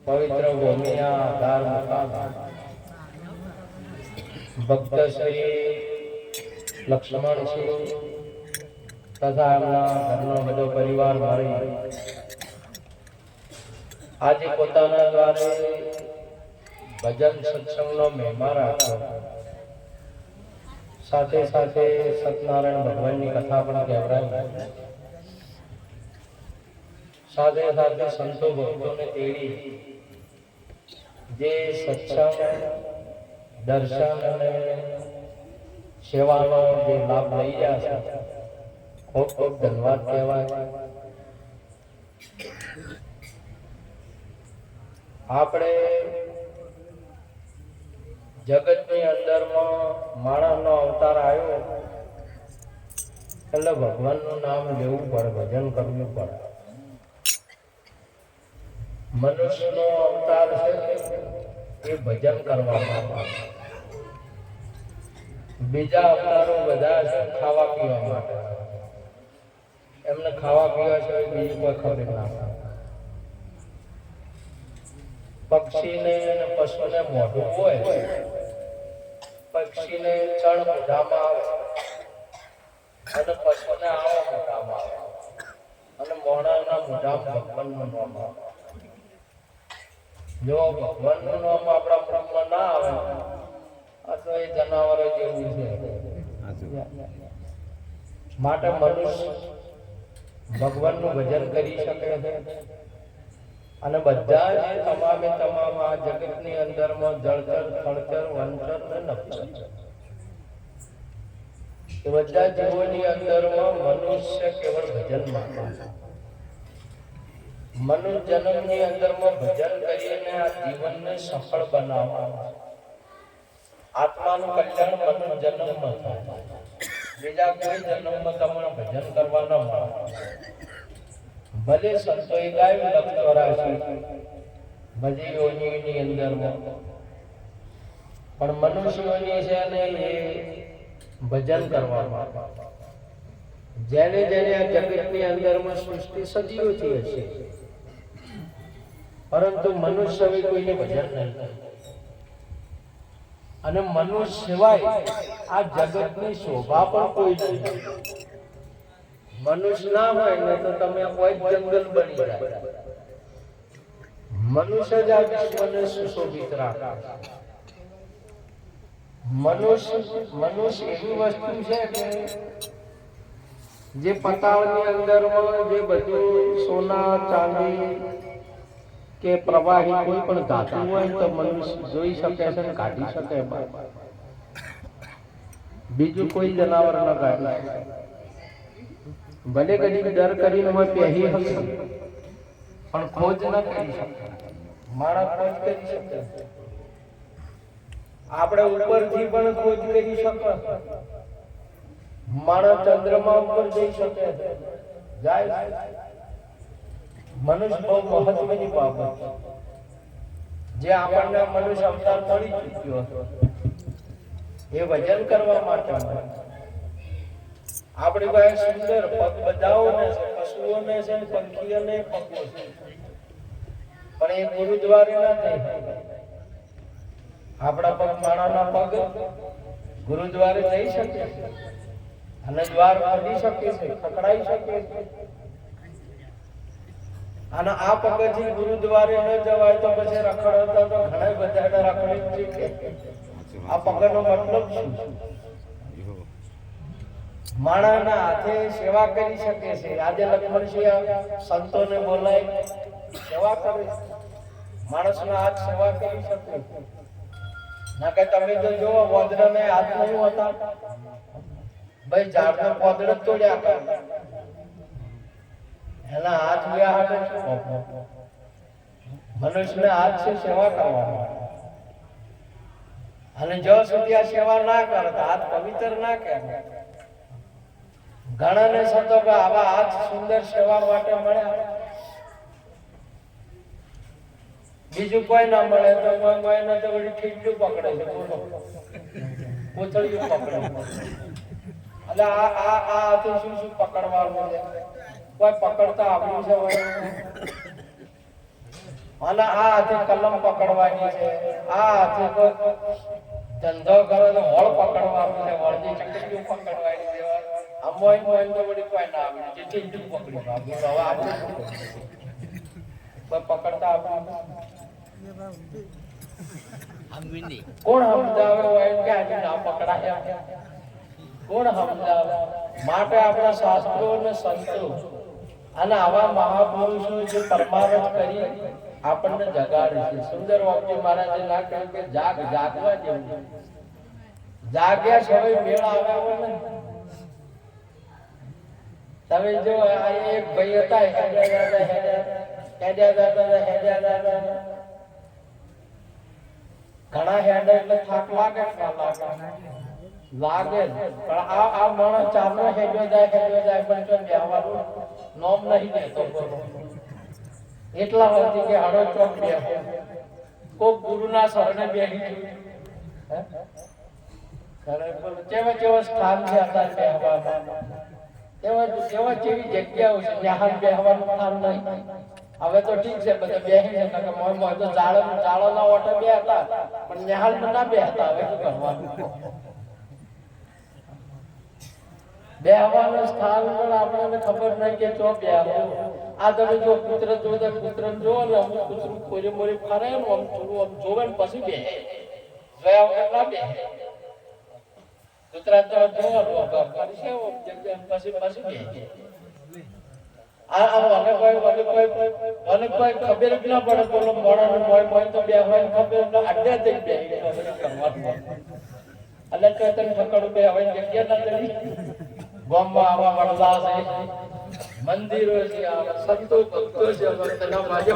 પવિત્ર ભૂમિયા આધાર મુકામ ભક્ત શ્રી લક્ષ્મણસિંહ તથા એમના ઘરનો બધો પરિવાર મારી આજે પોતાના દ્વારે ભજન સત્સંગનો મહિમા રાખ્યો. સાથે સાથે સત્યનારાયણ ભગવાનની કથા પણ કહેવડાવી. સાથે સાથે સંતો ભક્તોને તેડી જે સત્સંગ દર્શન અને સેવાનો જે લાભ લઈ રહ્યા છે, ખૂબ ખૂબ ધન્યવાદ કહેવાય. આપણે જગતની અંદરમાં માણસનો અવતાર આવ્યો એટલે ભગવાનનું નામ લેવું પડે, ભજન કરવું પડે. મનુષ્યનો અવતાર છે એ ભજન કરવામાં. બીજા અવતારો બધા છે ખાવા પીવા માટે. એમને ખાવા પીવા છે બીજી કોઈ ખબર ના. પક્ષીને અને પશુને મોઢું હોય, પક્ષીને ચણ મોઢામાં આવે અને પશુને આવા મોઢામાં આવે અને મોણાના મોઢામાં ભગવાનનું નામ આવે. જો ભગવાનનું નામ આપણા મુખમાં ના આવે તો એ જનાવર જેવું છે. માટે મનુષ્ય ભગવાનનું ભજન કરી શકે છે. અને બધા જ તમામે તમામ આ જગતની અંદરમાં જળચર થળચર વંચર ને નપચર એ બધા જીવોની અંદરમાં મનુષ્ય કેવળ ભજન માંગે. મનુષ્ય જન્મની અંદરમાં ભજન કરીને આ જીવનને સફળ બનાવવા. આત્માનું કલ્યાણ મનુષ્ય જન્મમાં થાય. બીજા કોઈ જન્મમાં તમને ભજન કરવા ન મળે. ભલે સંતોએ ગાયું લક્ષ 84 બધી યોનિની અંદરમાં, પણ મનુષ્યોની છે ને એ ભજન કરવામાં. જેને જેને આ જગતની અંદરમાં સૃષ્ટિ સજીવોથી હશે, પરંતુ મનુષ્ય કોઈને ભજન નહીં. અને મનુષ્ય સિવાય આ જગતની શોભા પણ કોઈ નથી. મનુષ્ય ના હોય ને તો તમે કોઈ જંગલ બની જાય. મનુષ્ય જ આ વિશ્વને સુશોભિત રાખે. મનુષ્ય એવી વસ્તુ છે કે જે પતાળની અંદરમાં જે બધું સોના ચાંદી કે પ્રવાહી કોઈ પણ ધાતુ હોય તો મનુષ્ય જોઈ શકે છે ને કાઢી શકે. બીજું કોઈ જનાવર ન કાઢી. ભલે કદી ડર કરીને પહેરી હશે પણ ખોજ ન કરી શકે. માણસ ખોજ કરી શકે. આપણે ઉપરથી પણ ખોજ કરી શકે. માણસ ચંદ્રમાં ઉપર જઈ શકે જાય. મનુષ્ય બહુ મહત્વની બાબત જે આપણને મનુષ્ય અવતાર મળી ચૂક્યો હતો એ ભજન કરવા માટે. આપણી પાસે સુંદર પગ બધાઓને છે, પશુઓને છે, પંખીઓને પગો છે, પણ એ ગુરુદ્વારે ના થાય. આપણા પગ માણાના પગ ગુરુદ્વારે જઈ શકે અને દ્વાર ખોલી શકે છે, ખકડાઈ શકે છે. અને આ પગથી ગુરુદ્વારે ન જવાય તો પછી રખડતા તો ઘણા બધા રખડી છે. આ પગનો મતલબ શું? માણાના હાથે સેવા કરી શકે છે. આજે લક્ષ્મણસિંહ સંતોને બોલાય સેવા કરે. માણસના હાથ સેવા કરી શકે. ના કે તમે તો જોવો વોદરાને હાથ નહીં હોતા. ભાઈ ઝાડનો પોદળો તોડ્યા કરે, એના હાથ વ્યા હાટે શું? મનુષ્યના હાથ છે સેવા કરવા. અને જો સુધી આ સેવા ના કરે તો હાથ પવિત્ર ના કરે. ઘણાને સંતો કે આવા હાથ સુંદર સેવા માટે મળ્યા, બીજું કોઈ ના મળે તો કોઈ ના તો વળી ઠીકડું પકડે છે. બોલો કોથળિયું પકડે. એટલે આ હાથે શું શું પકડવાનું છે? કોઈ પકડતા આવડ્યું છે? અને આ હાથે કલમ પકડવાની છે, આ હાથે કોઈ ધંધો કરો તો વળ પકડવાનું છે, વળની ચકડીઓ પકડવાની છે. અમોય મોય તો વળી કોઈ ના આવે, જેથી ઈંડું પકડી આવે. હવે આપણે કોઈ પકડતા આપણે કોણ સમજાવે હોય કે આજે ના પકડાય? કોણ સમજાવે? માટે આપણા શાસ્ત્રો અને સંતો અને આવા મહાપુરુષો જે પરમારથ કરી આપણને જગાડે છે. સુંદર વાક્ય મહારાજે ના કહ્યું કે જાગ, જાગવા જેવું. જાગ્યા સમય મેળ આવ્યા હોય ને. તમે જો આ એક ભાઈ હતા, ઘણા હેડ એટલે થાક લાગે લાગે પણ આ માણસ ચારનો હેડ્યો જાય પણ જો બેહવાનું નોમ નહીં દેતો. એટલા વર્ષથી કે હડો ચોક બેહો, કોક ગુરુના શરણે બેહી કેવા સ્થાન છે અત્યારે બેહવામાં, કેવા જેવી જગ્યાઓ છે જ્યાં બેહવાનું સ્થાન નહીં. હવે તો ઠીક છે, બધા બેહી છે તો જાળોના ઓટે બે હતા પણ નિહાલ ના બે હતા. હવે શું કરવાનું? બેહવાનું સ્થાન પણ આપણને ખબર નહીં કે ચો બેહવું. આ તમે જો કૂતરો જોતા કૂતરો જો ને અમુક કૂતરું કોરી મોરી ફરે ને આમ થોડું આમ જોવે ને પછી બેહે, જોયા વગર ના બેહે. કૂતરા તો જોવાનું પછી બેહે. મને કોઈ ખબર જ ના પડે. બોલો મોડાનું મોય તો બેહવાની ખબર ના, અડ્ડા જઈ બે કરવાનું. એટલે કે તને ઠકડું બે હવે જગ્યા ના કરી. ગામમાં આવા વડલા છે, મંદિરો છે, સંતો ભક્તો છે, તેના બાજુ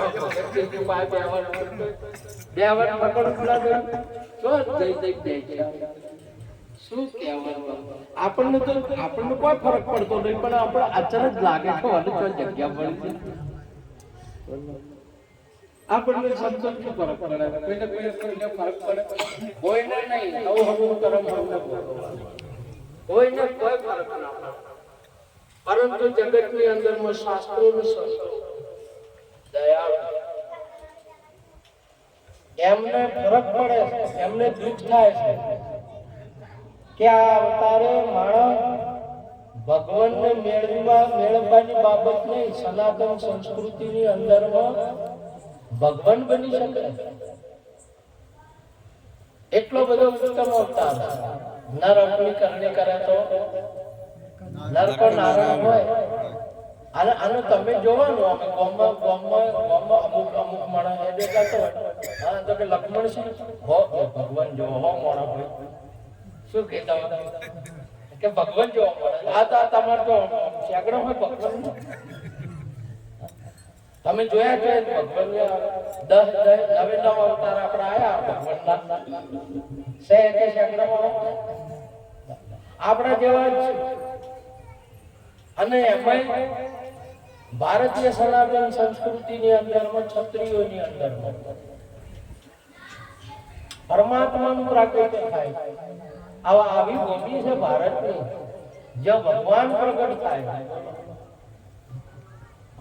બેહવાનું ઠકડું ના કર્યું શું કહેવાનું? આપણને કોઈ ફરક પડતો નહીં, પણ આપણે અચાનક લાગે કે વાલી કોઈ જગ્યા પડી છે. આપણને સમજણ શું ફરક પડે? કોઈને ફરક પડે? કોઈને નહીં. આવું હમું કરમ કોઈને કોઈ ફરક ના પડે. પરંતુ જગતની અંદરમાં શાસ્ત્રોનું સંતો દયાળુ, એમને ફરક પડે છે, એમને દુઃખ થાય છે કે આ અવતારે માણસ ભગવાનને મેળવવાની બાબત નહીં, સનાતન સંસ્કૃતિની અંદરમાં ભગવાન બની શકે એટલો બધો ઉત્તમ અવતાર. નર અપની કરણી કરે તો નર પણ નારાયણ હોય. આને તમે જોવાનું, અમે ગામમાં અમુક માણસ એ દેખાતો હોય તો કે લક્ષ્મણ છે ભગવાન જોવો હો મોણા હોય. શું કહેતા કે ભગવાન જોવા મળે? આ તો તમારે તો સેંકડો હોય ભગવાન. તમે જોયા છે ભગવાન 10 અવતાર આપણે આયા ભગવાનના સેંકડો આપણા જેવા જ. અને એમાં ભારતીય સનાતન સંસ્કૃતિની અંદરમાં ક્ષત્રિયોની અંદરમાં પરમાત્માનું પ્રાગટ્ય થાય. આવી ભૂમિ છે ભારતની જ્યાં ભગવાન પ્રગટ થાય.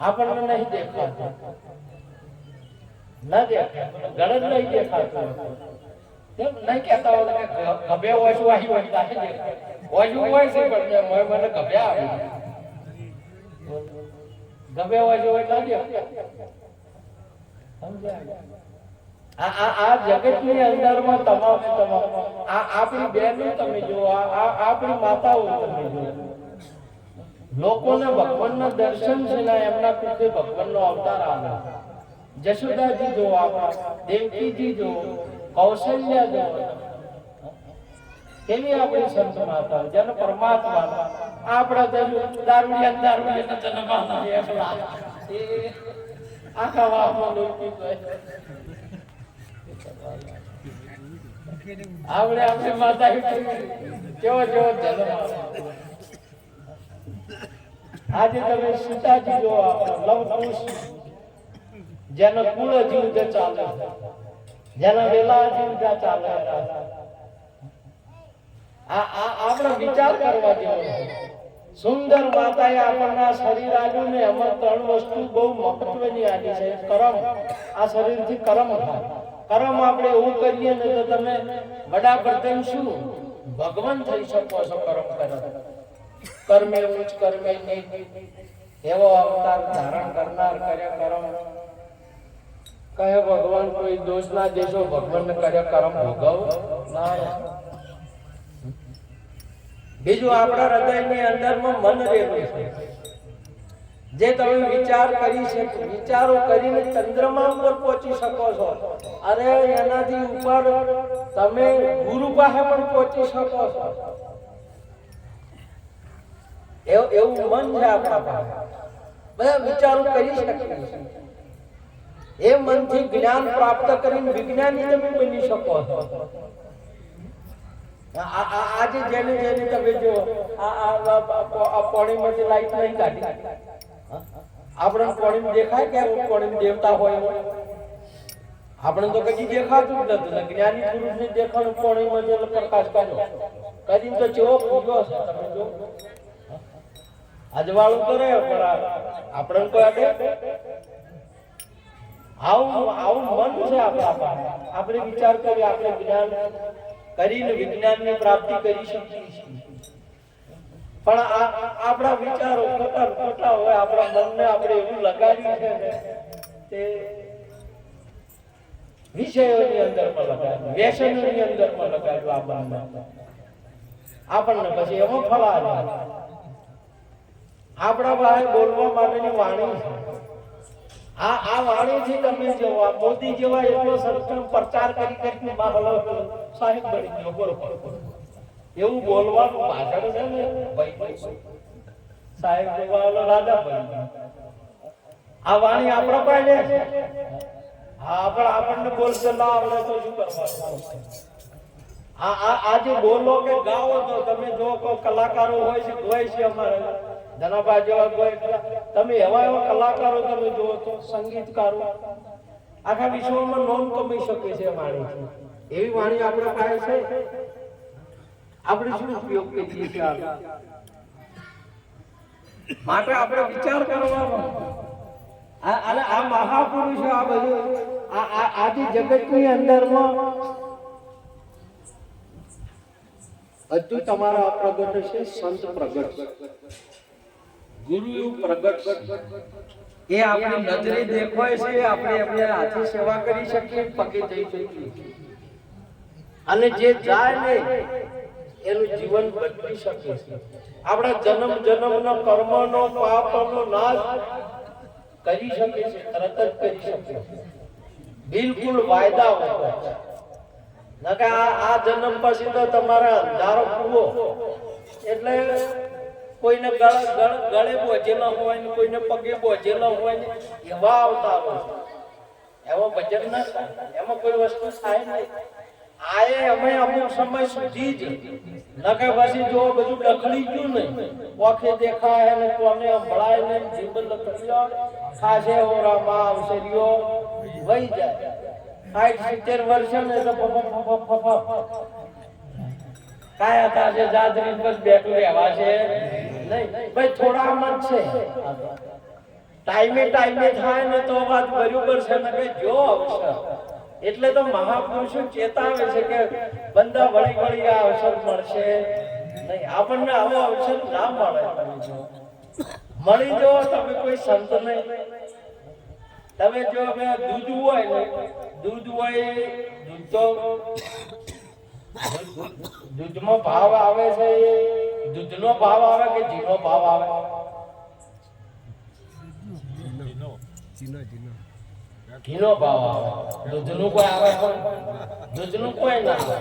આપણને નહીં દેખાતું, ના દેખાતું, ગળદ નહીં દેખાતું. કેમ નહીં કહેતા હોય કે ગભે હોય શું આવી હોય છે પણ મને ગભે આવી ગભે હોય ના દે. આ જગતની અંદરમાં તમામ આપણી બહેનો તમે જુઓ, આપણી માતાઓ તમે જુઓ, લોકોને ભગવાનના દર્શન છે ને એમના કુખે ભગવાનનો અવતાર આવે. જશોદાજી જુઓ, આપણા દેવકીજી જુઓ, કૌશલ્યા જુઓ, કેવી આપણી સંત માતા જેને પરમાત્મા આપણા દારૂડિયા આખા વાહમાં લોકો આપણે આપણી માતા કેવો કેવો જન્મ. આજે તમે સીતાજી જો લવકુશ જેનો કુળ જીવ ચાલે, જેના વેલા જીવ ચાલે, આપણે વિચાર કરવા જેવો. સુંદર માતાએ આપણને આ શરીર આપ્યું ને એમાં ત્રણ વસ્તુ બહુ મહત્વની આલી છે. કર્મ, આ શરીરથી કર્મ થાય. કર્મ આપણે એવું કરીએ ને તો તમે વડાપ્રધાન શું ભગવાન થઈ શકો છો. કર્મ કરો, કર્મે ઉચ્ચ કર્મે નીચ, એવો અવતાર ધારણ કરનાર કર્યા કર્મ. કહે ભગવાન કોઈ દોષ ના દેશો, ભગવાનને કર્યા કર્મ ભોગવ ના. બીજું આપણા હૃદયની અંદરમાં મન રહેલું છે. જે તમે વિચાર કરી શકો, વિચારો કરીને ચંદ્રમા ઉપર પહોંચી શકો છો. અરે એનાથી ઉપર તમે ગુરુ પાસે પણ પહોંચી શકો છો. એવું મન છે આપણા પાસે. બધા વિચારો કરી શકીએ. એ મનથી જ્ઞાન પ્રાપ્ત કરીને વિજ્ઞાની તમે બની શકો છો. આજે જેને જેને તમે જો આ પાણીમાંથી લાઈટ નહીં કાઢી, આપણે પાણી દેખાય કે પાણી દેવતા હોય? આપણે તો કદી દેખાતું જ નથી. જ્ઞાની પુરુષને દેખાડું પાણીમાં પ્રકાશ કાઢ્યો કરીને તો ચેવો પૂર્યો છે. તમે જો અજવાળું કરે પણ આપણે કોઈ અડે? આવું મન છે આપણા પાસે. આપણે વિચાર કરીએ, આપણે જ્ઞાન કરીને વિજ્ઞાનની પ્રાપ્તિ કરી શકીએ છીએ. પણ આપણા વિચારો ખોટા હોય. આપણા મનને આપણે એવું લગાડ્યું છે ને તે વિષયોની અંદરમાં લગાડ્યું, વ્યસનોની અંદરમાં લગાડ્યું. આપણને પછી એમાં ફળા. આપણા પાસે બોલવા માટેની વાણી છે. આ વાણીથી તમે જેવા મોદી જેવા એટલો સરસ પ્રચાર કરી સાહેબ બની ગયો. બરોબર, એવું બોલવાનું ભાષણ છે ને ભાઈ. સાહેબ જેવા રાજા બની. આ વાણી આપણા પાસે છે. આપણને બોલશે ના આવડે તો શું કરવાનું? આજે બોલો કે ગાઓ તો તમે જો કલાકારો હોય છે, હોય છે અમારે ધનાભા જેવા કોઈ, તમે એવા કલાકારો તમે જુઓ તો સંગીતકારો આખા વિશ્વમાં નોંધ કમાઈ શકે છે વાણી. એવી વાણી આપણા પાસે છે. આપણે શું ઉપયોગ કરીએ છીએ? માટે આપણે વિચાર કરવાનો. અને આ મહાપુરુષો આ બધું આદિ જગતની અંદરમાં બધું તમારા પ્રગટ છે. સંત પ્રગટ, ગુરુ એવું પ્રગટ, એ આપણી નજરે દેખાય છે. આપણે એમને હાથે સેવા કરી શકીએ, પગે જઈ શકીએ. અને જે જાય ને એનું જીવન બદલી શકે છે. આપણા જન્મ જન્મનો કર્મનો પાપનો નાશ કરી શકે છે, તરત જ કરી શકે છે. બિલકુલ વાયદા હોય. નકે આ જન્મ પછી તો તમારા અંધારો પૂરો. એટલે કોઈને ગળે બોજેલા હોય ને કોઈને પગે બોજેલા હોય ને એવા આવતા હોય. એમાં ભજન ના થાય, એમાં કોઈ વસ્તુ થાય નહીં. આએ અમે અમુક સમય સુધી જ નકે પછી જો બધું ડખડી ગયું ને, ઓખે દેખાય ને કોને સંભળાય ને જીવન લખડ્યો ખાસે ઓરામાં અવસરીઓ વહી જાય. 60-70 વર્ષ ને તો કાયા તાજે જાદરી પર બેઠું રહેવા છે નહીં. ભાઈ થોડા મત છે, ટાઈમે થાય ને તો વાત બરોબર છે ને કે જો અવસર. એટલે તો મહાપુરુષો ચેતાવે છે કે બંદા વળી આ અવસર મળશે નહીં. આપણને આવો અવસર ના મળે. મળી જો તમે કોઈ સંત નહીં. તમે જો દૂધ હોય ને, દૂધ હોય, દૂધમાં ભાવ આવે છે. દૂધનો ભાવ આવે કે ઘીનો ભાવ આવે? ઘીનો ભાવ આવે. દૂધનું કોઈ આવે? દૂધનું કોઈ ના આવે.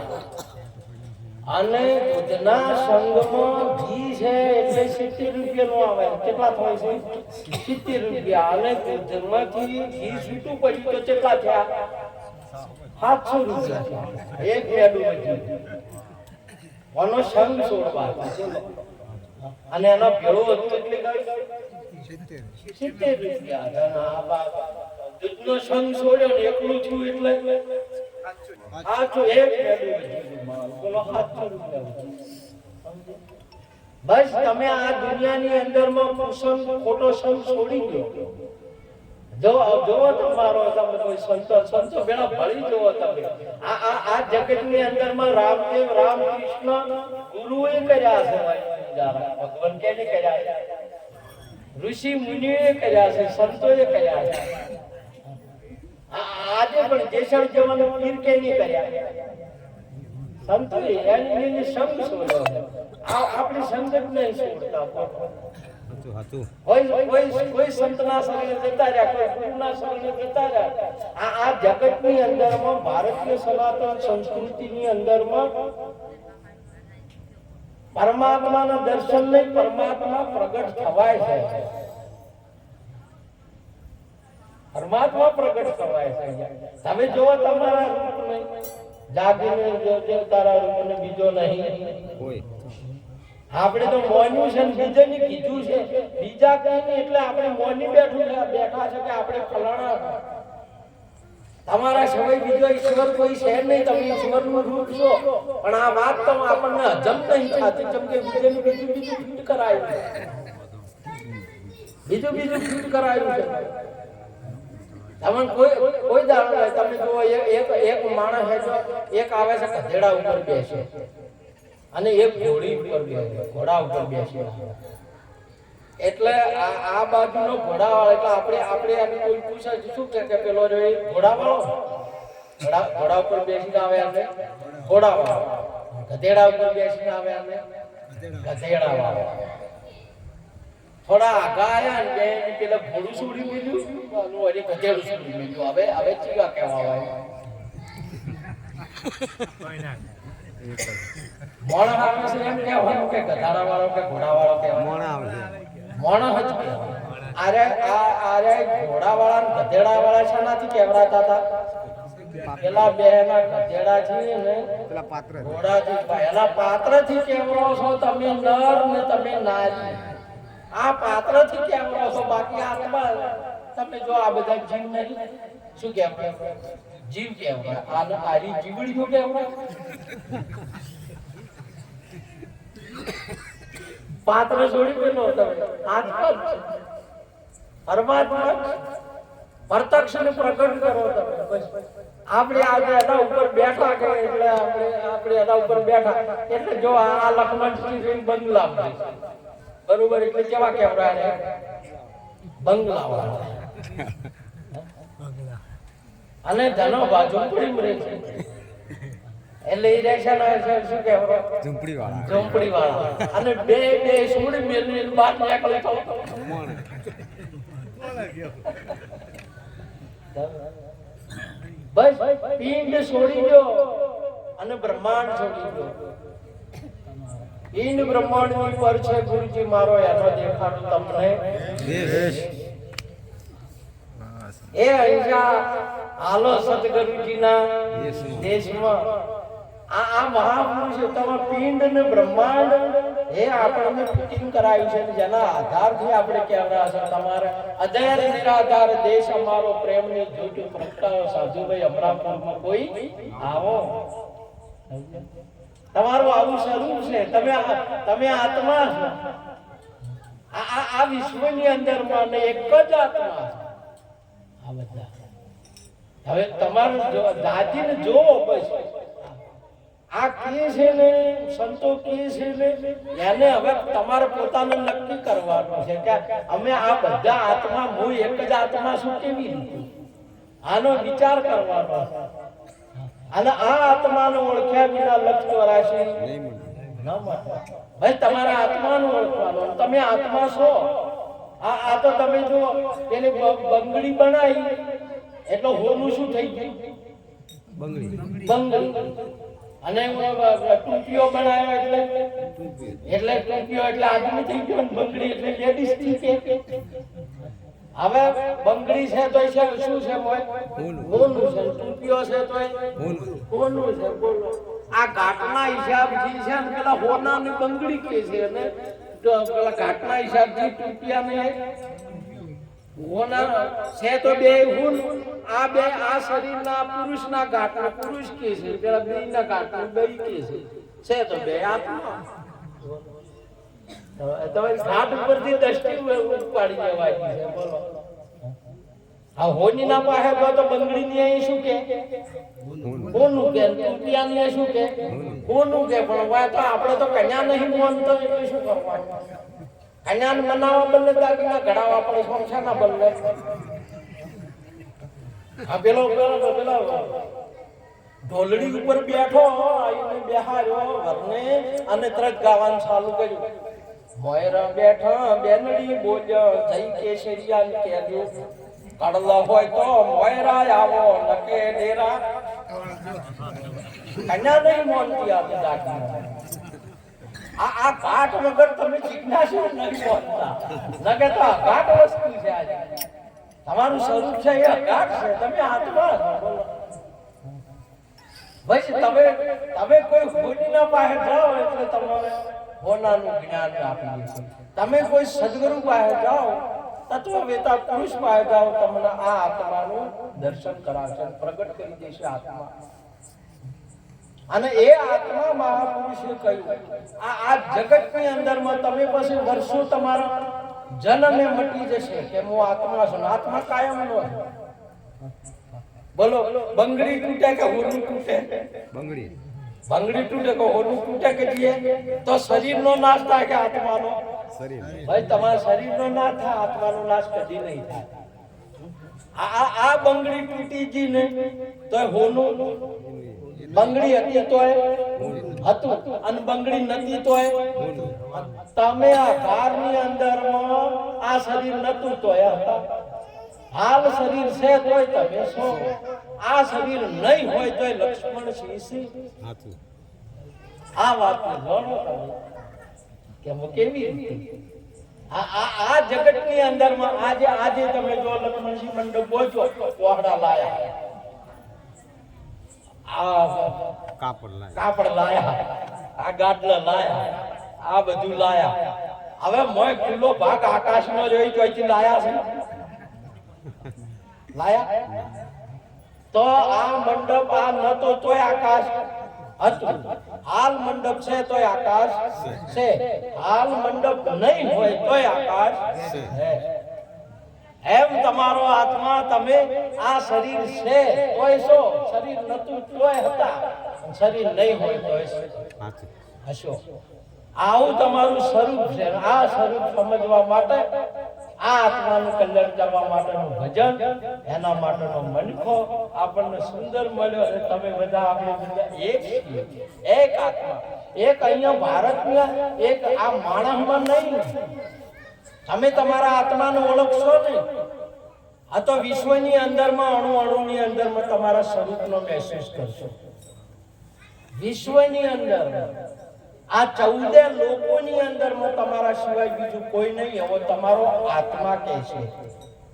અને દૂધના સંગમાં ઘી છે એટલે 70 રૂપિયાનું આવે. કેટલા થાય છે? 70 રૂપિયા. અને દૂધમાંથી ઘી છૂટું પડ્યું તો કેટલા થયા? 700 રૂપિયા. એક મેડું વધ્યું. આનો સંગ છોડવા અને એનો ભેળો હતો એટલે 70 રૂપિયા. દૂધનો સંગ છોડ્યો ને એકલું થયું એટલે આ તો એક મેડું વધ્યું. બોલો 700 રૂપિયા. બસ તમે આ દુનિયાની અંદરમાં કુસંગ ખોટો સંગ છોડી દો. જો તમારો તમે કોઈ સંતો બેડા ભળી જોવો તમે. આ જગતની અંદરમાં રામદેવ રામકૃષ્ણ ગુરુએ કર્યા છે, ભગવાન કેને કર્યા છે? ઋષિ મુનિઓએ કર્યા છે, સંતોએ કર્યા છે. આજે પણ જેસર જવાનો પીર કેની કર્યા? સંતોએ એની સંગ છોડ્યો. આપણી સંગત નહીં છોડતા. કોઈ સંતના શરણે જતા રહ્યા, કોઈ ગુરુના શરણે જતા રહ્યા. આ જગતની અંદરમાં ભારતીય સનાતન સંસ્કૃતિની અંદરમાં પરમાત્માના દર્શન નહીં, પરમાત્મા પ્રગટ થવાય છે. પરમાત્મા પ્રગટ થવાય છે. તમે જોવો તમારા રૂપને જાગીને જોજો, તારા રૂપને બીજો નહીં કોઈ. આપણે તો મોન્યું છે, બીજે ની કીધું છે, બીજા કઈ નહીં. એટલે આપણે મોની બેઠા છે કે આપણે ફલાણા. તમારા સમય બીજો ઈશ્વર કોઈ છે નહીં, તમે ઈશ્વરનું રૂપ છો. પણ આ વાત તો આપણને હજમ નહીં થતી, કેમ કે બીજું ફીટ કરાયું છે. બીજું ફીટ કરાયું છે. તમે કોઈ દાડો નહીં. તમે જુઓ એક માણસ એક આવે છે ગધેડા ઉપર બેસે અને એક ઘોડી ઉપર બેસે, ઘોડા ઉપર બેસે. એટલે આ બાજુનો ઘોડાવાળો, એટલે આપણે આને કોઈ પૂછે શું કે પેલો જો ઘોડાવાળો ઘોડા ઉપર બેસીને આવે અને ઘોડાવાળો, ગધેડા ઉપર બેસીને આવે અને ગધેડાવાળો. થોડા આગા આયા ને પેલા ઘોડું છોડી મેલ્યું, વળી ગધેડું છોડી મેલ્યું. હવે ચીવા કહેવા આવે મોણ આવે છે એમ કહેવાનું કે ગધાડાવાળો કે ઘોડાવાળો કહેવાય? મોણ આવે છે, મોણ જ કહેવાય. આરે ઘોડાવાળા ને ગધેડાવાળા શાનાથી કહેવરાતા હતા? પેલા બે ના ગધેડા છે ને પેલા પાત્ર ઘોડાથી, પેલા પાત્રથી કહેવરો છો તમે નર ને તમે નારી. આ પાત્રથી કહેવરો છો, બાકી આત્મા તમે જો આ બધા જીવ નહીં. શું કહેવાય? જીવ કહેવાય. આરી જીવડીઓ કહેવાય. પાત્ર છોડી પેલો આત્મા પરમાત્મા પ્રત્યક્ષ ને પ્રગટ કરો તમે. બસ આપણે આજે એના ઉપર બેઠા કે એટલે આપણે એના ઉપર બેઠા એટલે જો આ લખમણ શ્રી બંગલા બરોબર. એટલે કેવા કેવડા બંગલા વાળા અને ધનો ઝૂંપડી રહે છે. એટલે એ રહેશે શું કહેવાય? ઝૂંપડી વાળા. અને બે સોડી મેળવી બાર નીકળે તો બસ પિંડ છોડી દો અને બ્રહ્માંડ છોડી દો. પિંડ બ્રહ્માંડ ની પર છે ગુરુજી મારો, એનો દેખાડું તમને. એ અહીંયા હાલો સદગુરુજીના દેશમાં આ મહાપુરુષ તમારા પિંડ ને બ્રહ્માંડ એ આપણને ફિટિંગ કરાયું છે, જેના આધારથી આપણે કહેવા છે તમારે અધેર નિરાધાર દેશ અમારો પ્રેમની જ્યોતિ પ્રગટાવો. સાધુભાઈ અમરાપુરમાં કોઈ આવો. તમારું આવું સ્વરૂપ છે. તમે આત્મા છો. આ વિશ્વની અંદરમાં એક જ આત્મા છે. આ બધા હવે તમારું દાદીને જોવો. બસ આ કે છે ને સંતો કે છે ને એને હવે તમારે પોતાને નક્કી કરવાનું છે કે અમે આ બધા આત્મા, હું એક જ આત્મા છું કેવી રીતે, આનો વિચાર કરવાનો છે. અને આ આત્માને ઓળખ્યા વિના લક્ષ્ય 84 ન મળે. ભાઈ તમારા આત્માને ઓળખવાનો, તમે આત્મા છો. આ તો તમે જો પેલી બંગડી બનાવી એટલે હોનું શું થઈ ગયું? બંગડી. અને ટૂંકીઓ બનાવ્યો એટલે ટૂંકીઓ એટલે આદમી થઈ ગયો, બંગડી એટલે લેડીઝ થઈ ગઈ. હવે બંગડી છે તો શું છે? હોનું છે. ટૂંકીઓ છે તો હોનું છે. બોલો આ ઘાટના હિસાબથી છે ને પેલા હોના ની બંગડી કે છે અને પેલા ઘાટના હિસાબથી ટૂંકીયા ને હોના છે તો બે હુન. આ બે આ શરીરના પુરુષના ઘાટના પુરુષ કે છે, પેલા બેયના ઘાટના બેય કે છે તો બે આત્મા. તમારી ઘાટ ઉપરથી દ્રષ્ટિ ઉપાડી લેવાય છે બોલો આ હોની ના પાસે તો બંગડી ની અહીં શું કે કોનું કે રૂપિયા ની શું કે કોનું કે પણ વાય તો આપણે તો કન્યા નહીં માનતો એટલે શું કરવાનું કન્યાને મનાવવા બદલે દાગીના ઘડાવવા પડે સંસારના બદલે આ પેલો ઢોલડી ઉપર બેઠો આઈને બેહાર્યો ઘરને અને તરત ગાવાનું ચાલુ કર્યું મોયરા બેઠા બેનડી બોલ જઈ કેસરિયા કેજો કડલા હોય તો મોયરા આવો નકે ડેરા કન્યા નહીં મોનતી આ દાગીના આ ઘાટ વગર તમે જિજ્ઞાસા નહીં પહોંચતા નકે તો ઘાટ વસ્તુ છે આજે તમારું સ્વરૂપ છે એ ઘાટ છે તમે આત્મા ભાઈ તમે કોઈ હોનીના પાસે જાઓ એટલે તમારે હોનાનું જ્ઞાન આપીએ છે તમે કોઈ સદગુરુ પાસે જાઓ તત્વવેતા પુરુષ પાસે જાઓ તમને આ આત્માનું દર્શન કરાવશે પ્રગટ કરી દેશે આત્મા અને એ આત્મા મહાપુરુષે કહ્યું આ જગતની અંદરમાં તમે પછી વર્ષો તમારા જન્મે મટી જશે કે હું આત્મા છું આત્મા કાયમ નો બોલો બંગડી તૂટે કે હોનું તૂટે બંગડી તૂટે કે હોનું તૂટે કે જીએ તો શરીરનો નાશ થાય કે આત્માનો શરીર ભાઈ તમારા શરીરનો નાશ થાય આત્માનો નાશ કદી નહીં થાય આ બંગડી તૂટી ગઈ ને તો હોનું બંગડી હતી તોય હતું અને બંગડી નથી તોય તમે આ ઘરની અંદરમાં આ શરીર નતું તોય હતા હાલ શરીર છે તોય તમે છો આ શરીર નહીં હોય તોય લક્ષ્મણ શીશી આ વાત જાણો તમે કે કેવી રીતે આ જગતની અંદરમાં આજે તમે જો લક્ષ્મણજી મંડપ પહોંચો કોહડા લાયા કાપડ લાયા આ ગાડલા લાયા આ બધું લાયા હવે મોય ખુલ્લો ભાગ આકાશનો જોઈ જોઈથી લાયા છે લાયા તો આ મંડપ આ નતો તોય આકાશ હતું હાલ મંડપ છે તોય આકાશ છે હાલ મંડપ નહીં હોય તોય આકાશ છે એમ તમારો આત્મા તમે આ શરીર છે તોય છો શરીર નતું તોય હતા શરીર નહીં હોય તોય હશો આવું તમારું સ્વરૂપ છે આ સ્વરૂપ સમજવા માટે આ આત્માનું કલ્યાણ કરવા માટેનું ભજન એના માટેનો મનખો આપણને સુંદર મળ્યો અને તમે બધા આપણે બધા એક આત્મા એક અહીંયા ભારતના એક આ માણસમાં નહીં તમે તમારા આત્માને ઓળખશો નહીં આ તો વિશ્વની અંદરમાં અણુની અંદરમાં તમારા સ્વરૂપનો મહેસૂસ કરશો વિશ્વની અંદર આ 14 લોકોની અંદરમાં તમારા સિવાય બીજું કોઈ નહીં એવો તમારો આત્મા કહે છે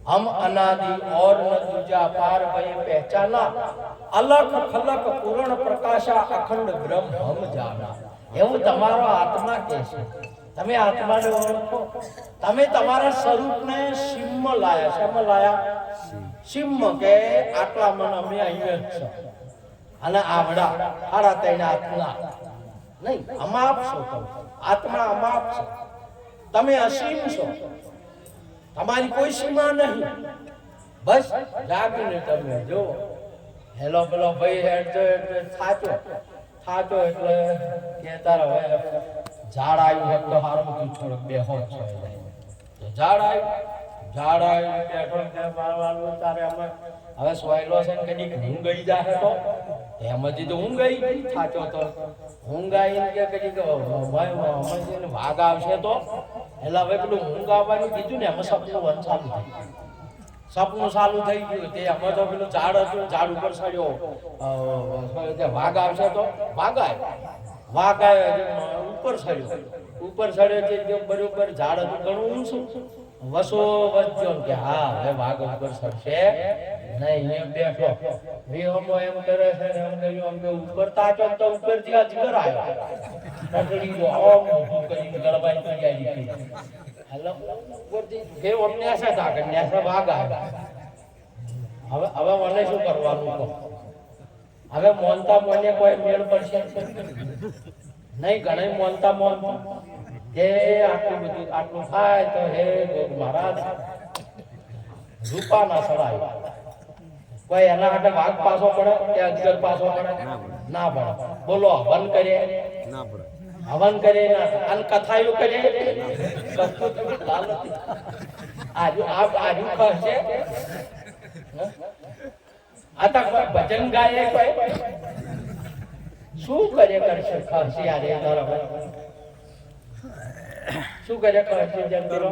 હમ અનાદિ और न दूजा पार भय पहचाना अलग खलक पूर्ण प्रकाशा अखंड ब्रह्म हम जाना એવું તમારો આત્મા કહે છે તમે આત્માને ઓળખો તમે તમારા સ્વરૂપને સિંહમાં લાયા શેમાં લાયા સિંહમાં કે આટલા મન અમે અહીંયા જ છે અને આવડા આડા તૈના આત્મા નહીં અમાપ છો તમે આત્મા અમાપ છો તમે અસીમ છો તમારી કોઈ સીમા નહીં બસ જાગીને તમે જો હેલો પેલો ભાઈ હેડ થાચો એટલે કે તારા હવે ઝાડ આવ્યું હોય તો હારું તું થોડુંક બેહો છો તો ઝાડ આવ્યું બેઠો કે મારવાનું તારે અમે હવે સોયલો છે ને કદી હું ગઈ જાહે તો એમાંથી તો હું ગઈ થાચો તો હું ગાઈ કે કદી ભાઈ અમે વાઘ આવશે તો એટલે હવે પેલું ઊંઘ આવવાનું કીધું ને એમાં સપનું ચાલુ થઈ સપનું ચાલુ થઈ ગયું તે એમાં તો પેલું ઝાડ હતું ઝાડ ઉપર ચડ્યો વાઘ આવશે તો વાઘ આવ્યો ઉપર ચડ્યો છે બરોબર ઝાડ હતું ઘણું ઊંચું વસો વચ્ચો કે હા હવે વાઘ ઉપર ચડશે નહીં એમ બેઠો વિહમો એમ કરે છે ને એમ કર્યું અમને ઉપર તાચો તો ઉપર જ્યાં જીગર આવ્યો નટડી જો ઓમ કરીને ગળબાઈ કરી આવી હેલો ઉપરથી કે અમને આશા થા કે નેસા વાઘ આવ્યો હવે મને શું કરવાનું કહો હવે મોનતા મને કોઈ મેળ પડશે નહીં ઘણા મોનતા જે આટલું બધું આટલું થાય તો હે ગોગ મહારાજ રૂપાના સડાય કોઈ એના માટે વાઘ પાછો પડે કે અજગર પાછો પડે ના પડે બોલો હવન કરીએ ના પડે હવન કરીએ ના અન કથાયું કરીએ આજુ ખસે આ તક ભજન ગાય કોઈ શું કરે કરશે ખસી આરે ધરમ શું કરે ખસી જેમ કરો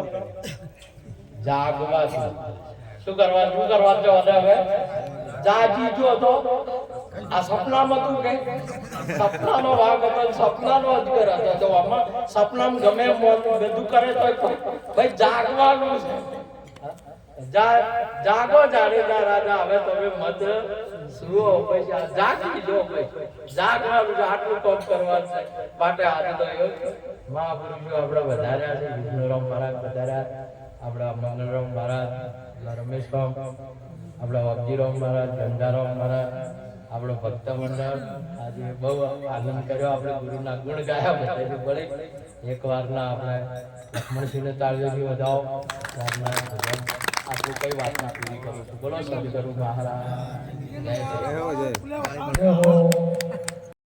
જાગવા શું કરવા જો હવે જાજી જો તો આ સપનામાં તું કે સપનાનો વાઘ હતો સપનાનો અજગર હતો તો આમાં સપનામાં ગમે બધું કરે તો ભાઈ જાગવાનું છે જાગો જાડેજા રાજા હવે તમે મત સુવો પૈસા જાગી જો ભાઈ જાગવાનું છે આટલું કામ કરવાનું છે માટે આજે તો મહાપુરુષો આપણે વધાર્યા છે વિષ્ણુરામ મહારાજ વધાર્યા આપણા મંગળરામ મહારાજ રમેશરામ આપણા વગજીરામ મહારાજ ગંગારામ મહારાજ આપણો ભક્ત મંડળ આજે બહુ આનંદ કર્યો આપણે ગુરુના ગુણ ગાયા બધાથી ભલે એક વારના આપણે લક્ષ્મણસિંહને તાળીઓથી વધાવો આપણું કઈ વાતના પૂરી કરું છું બોલો સદગુરુ મહારાજ જય જય